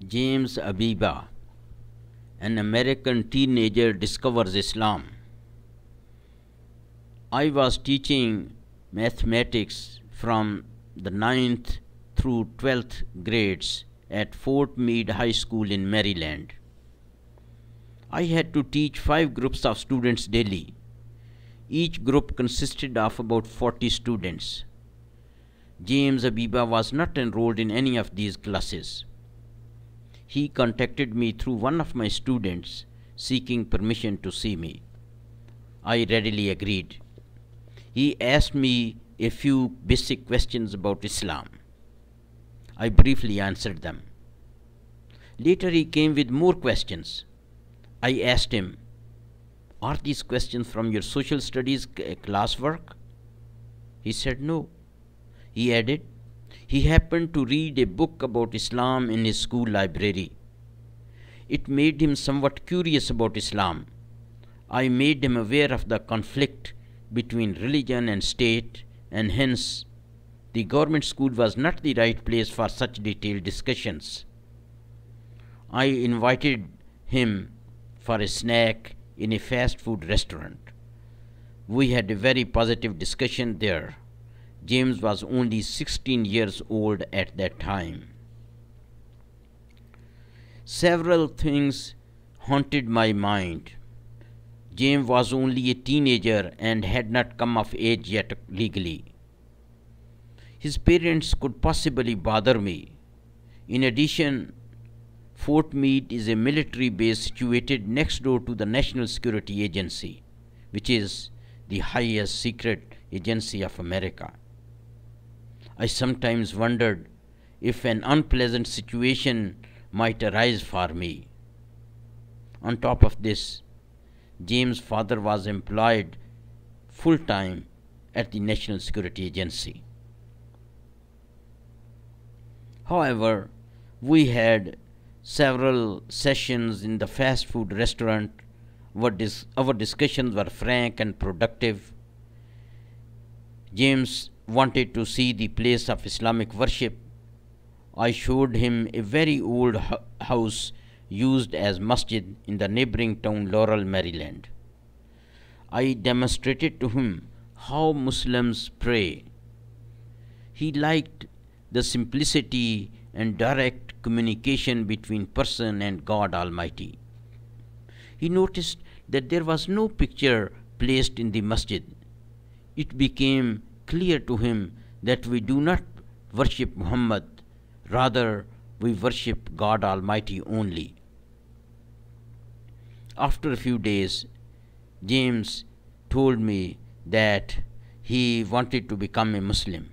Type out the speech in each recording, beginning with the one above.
James Abiba, an American teenager, discovers Islam. I was teaching mathematics from the ninth through 12th grades at Fort Meade High School in Maryland. I had to teach 5 groups of students daily. Each group consisted of about 40 students. James Abiba was not enrolled in any of these classes. He contacted me through one of my students seeking permission to see me. I readily agreed. He asked me a few basic questions about Islam. I briefly answered them. Later he came with more questions. I asked him, "Are these questions from your social studies classwork?" He said no. He added, he happened to read a book about Islam in his school library. It made him somewhat curious about Islam. I made him aware of the conflict between religion and state, and hence the government school was not the right place for such detailed discussions. I invited him for a snack in a fast food restaurant. We had a very positive discussion there. James was only 16 years old at that time. Several things haunted my mind. James was only a teenager and had not come of age yet legally. His parents could possibly bother me. In addition, Fort Meade is a military base situated next door to the National Security Agency, which is the highest secret agency of America. I sometimes wondered if an unpleasant situation might arise for me. On top of this, James' father was employed full-time at the National Security Agency. However, we had several sessions in the fast food restaurant. Our discussions were frank and productive. James wanted to see the place of Islamic worship. I showed him a very old house used as masjid in the neighboring town Laurel, Maryland. I demonstrated to him how Muslims pray. He liked the simplicity and direct communication between person and God Almighty. He noticed that there was no picture placed in the masjid. It became clear to him that we do not worship Muhammad, rather we worship God Almighty only. After a few days, James told me that he wanted to become a Muslim.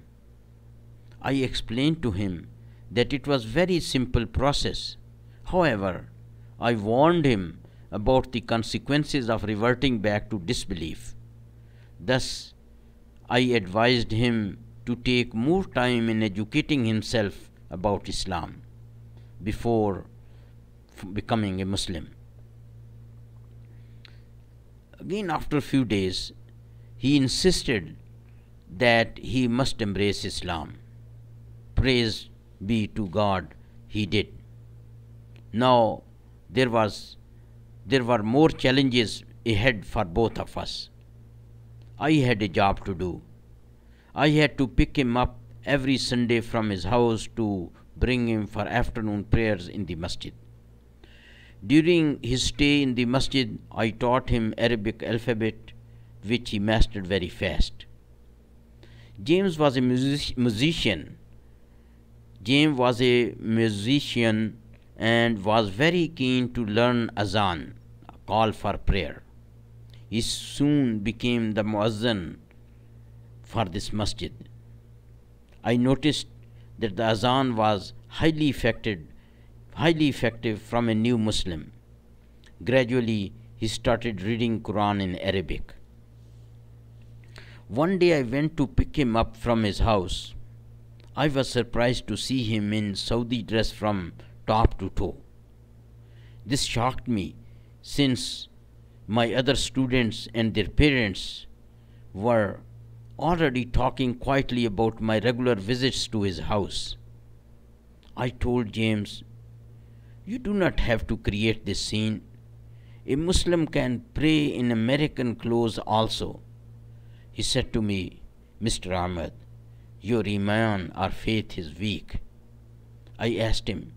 I explained to him that it was a very simple process. However, I warned him about the consequences of reverting back to disbelief. Thus, I advised him to take more time in educating himself about Islam before becoming a Muslim. Again, after a few days, he insisted that he must embrace Islam. Praise be to God, he did. Now, there were more challenges ahead for both of us. I had a job to do. I had to pick him up every Sunday from his house to bring him for afternoon prayers in the masjid. During his stay in the masjid, I taught him Arabic alphabet, which he mastered very fast. James was a musician. James was a musician and was very keen to learn azan, a call for prayer. He soon became the muazzin for this masjid. I noticed that the azan was highly effective from a new Muslim. Gradually, he started reading Quran in Arabic. One day I went to pick him up from his house. I was surprised to see him in Saudi dress from top to toe. This shocked me, since my other students and their parents were already talking quietly about my regular visits to his house. I told James, You do not have to create this scene. A Muslim can pray in American clothes also. He said to me, Mr. Ahmad, your iman or faith is weak. I asked him,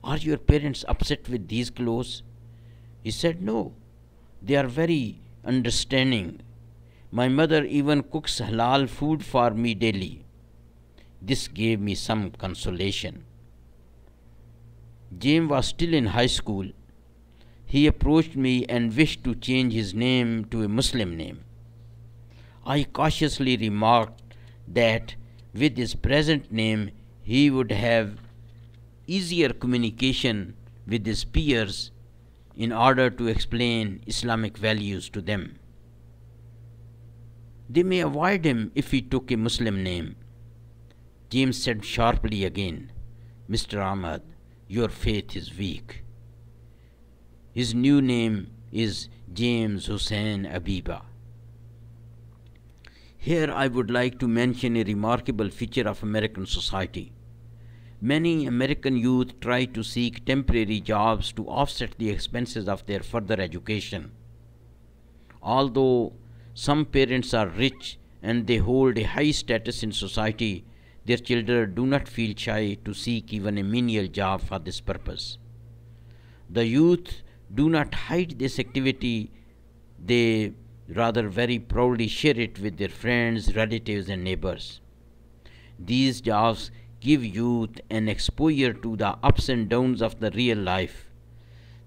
are your parents upset with these clothes? He said, no, they are very understanding. My mother even cooks halal food for me daily. This gave me some consolation. James was still in high school. He approached me and wished to change his name to a Muslim name. I cautiously remarked that with his present name he would have easier communication with his peers in order to explain Islamic values to them. They may avoid him if he took a Muslim name. James said sharply again, Mr. Ahmad, your faith is weak. His new name is James Hussein Abiba. Here I would like to mention a remarkable feature of American society. Many American youth try to seek temporary jobs to offset the expenses of their further education. Although some parents are rich and they hold a high status in society, their children do not feel shy to seek even a menial job for this purpose. The youth do not hide this activity, they rather very proudly share it with their friends, relatives, and neighbors. These jobs give youth an exposure to the ups and downs of the real life.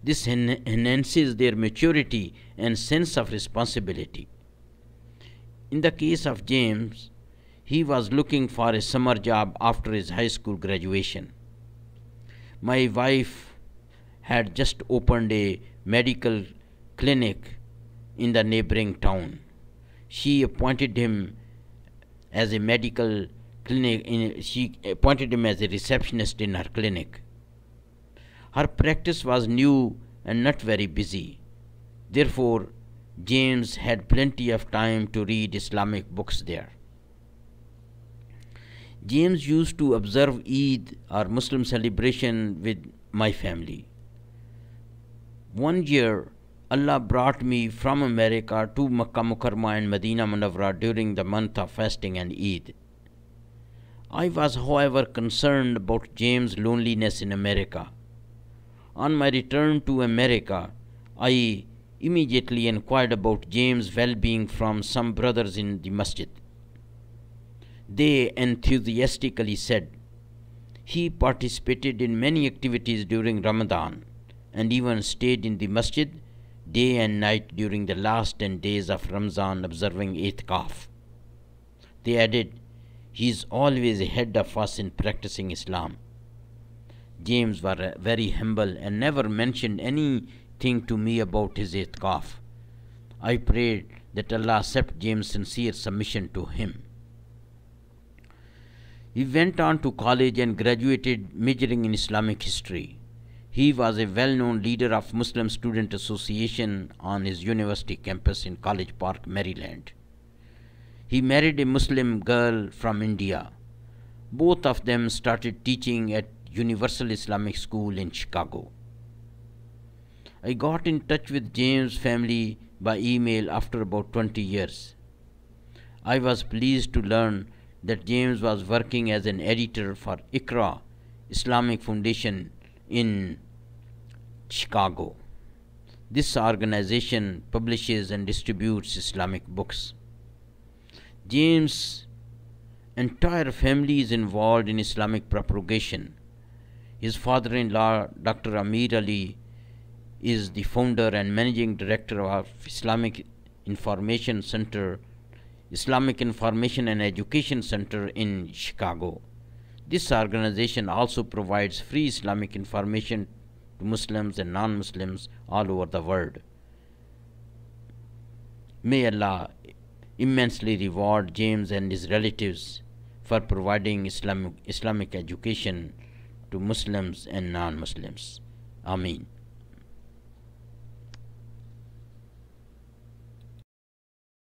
This enhances their maturity and sense of responsibility. In the case of James, he was looking for a summer job after his high school graduation. My wife had just opened a medical clinic in the neighboring town. She appointed him as a receptionist in her clinic. Her practice was new and not very busy. Therefore, James had plenty of time to read Islamic books there. James used to observe Eid or Muslim celebration with my family. One year, Allah brought me from America to Makkah Mukarramah and Medina Munawwara during the month of fasting and Eid. I was, however, concerned about James' loneliness in America. On my return to America, I immediately inquired about James' well-being from some brothers in the masjid. They enthusiastically said he participated in many activities during Ramadan and even stayed in the masjid day and night during the last 10 days of Ramzan observing itikaf. They added, he is always ahead of us in practicing Islam. James was very humble and never mentioned anything to me about his itikaf. I prayed that Allah accept James' sincere submission to him. He went on to college and graduated majoring in Islamic history. He was a well-known leader of Muslim Student Association on his university campus in College Park, Maryland. He married a Muslim girl from India. Both of them started teaching at Universal Islamic School in Chicago. I got in touch with James' family by email after about 20 years. I was pleased to learn that James was working as an editor for Iqra Islamic Foundation in Chicago. This organization publishes and distributes Islamic books. James' entire family is involved in Islamic propagation. His father-in-law, Dr. Amir Ali, is the founder and managing director of Islamic Information and Education Center in Chicago. This organization also provides free Islamic information to Muslims and non-Muslims all over the world. May Allah immensely reward James and his relatives for providing Islamic education to Muslims and non-Muslims. Ameen.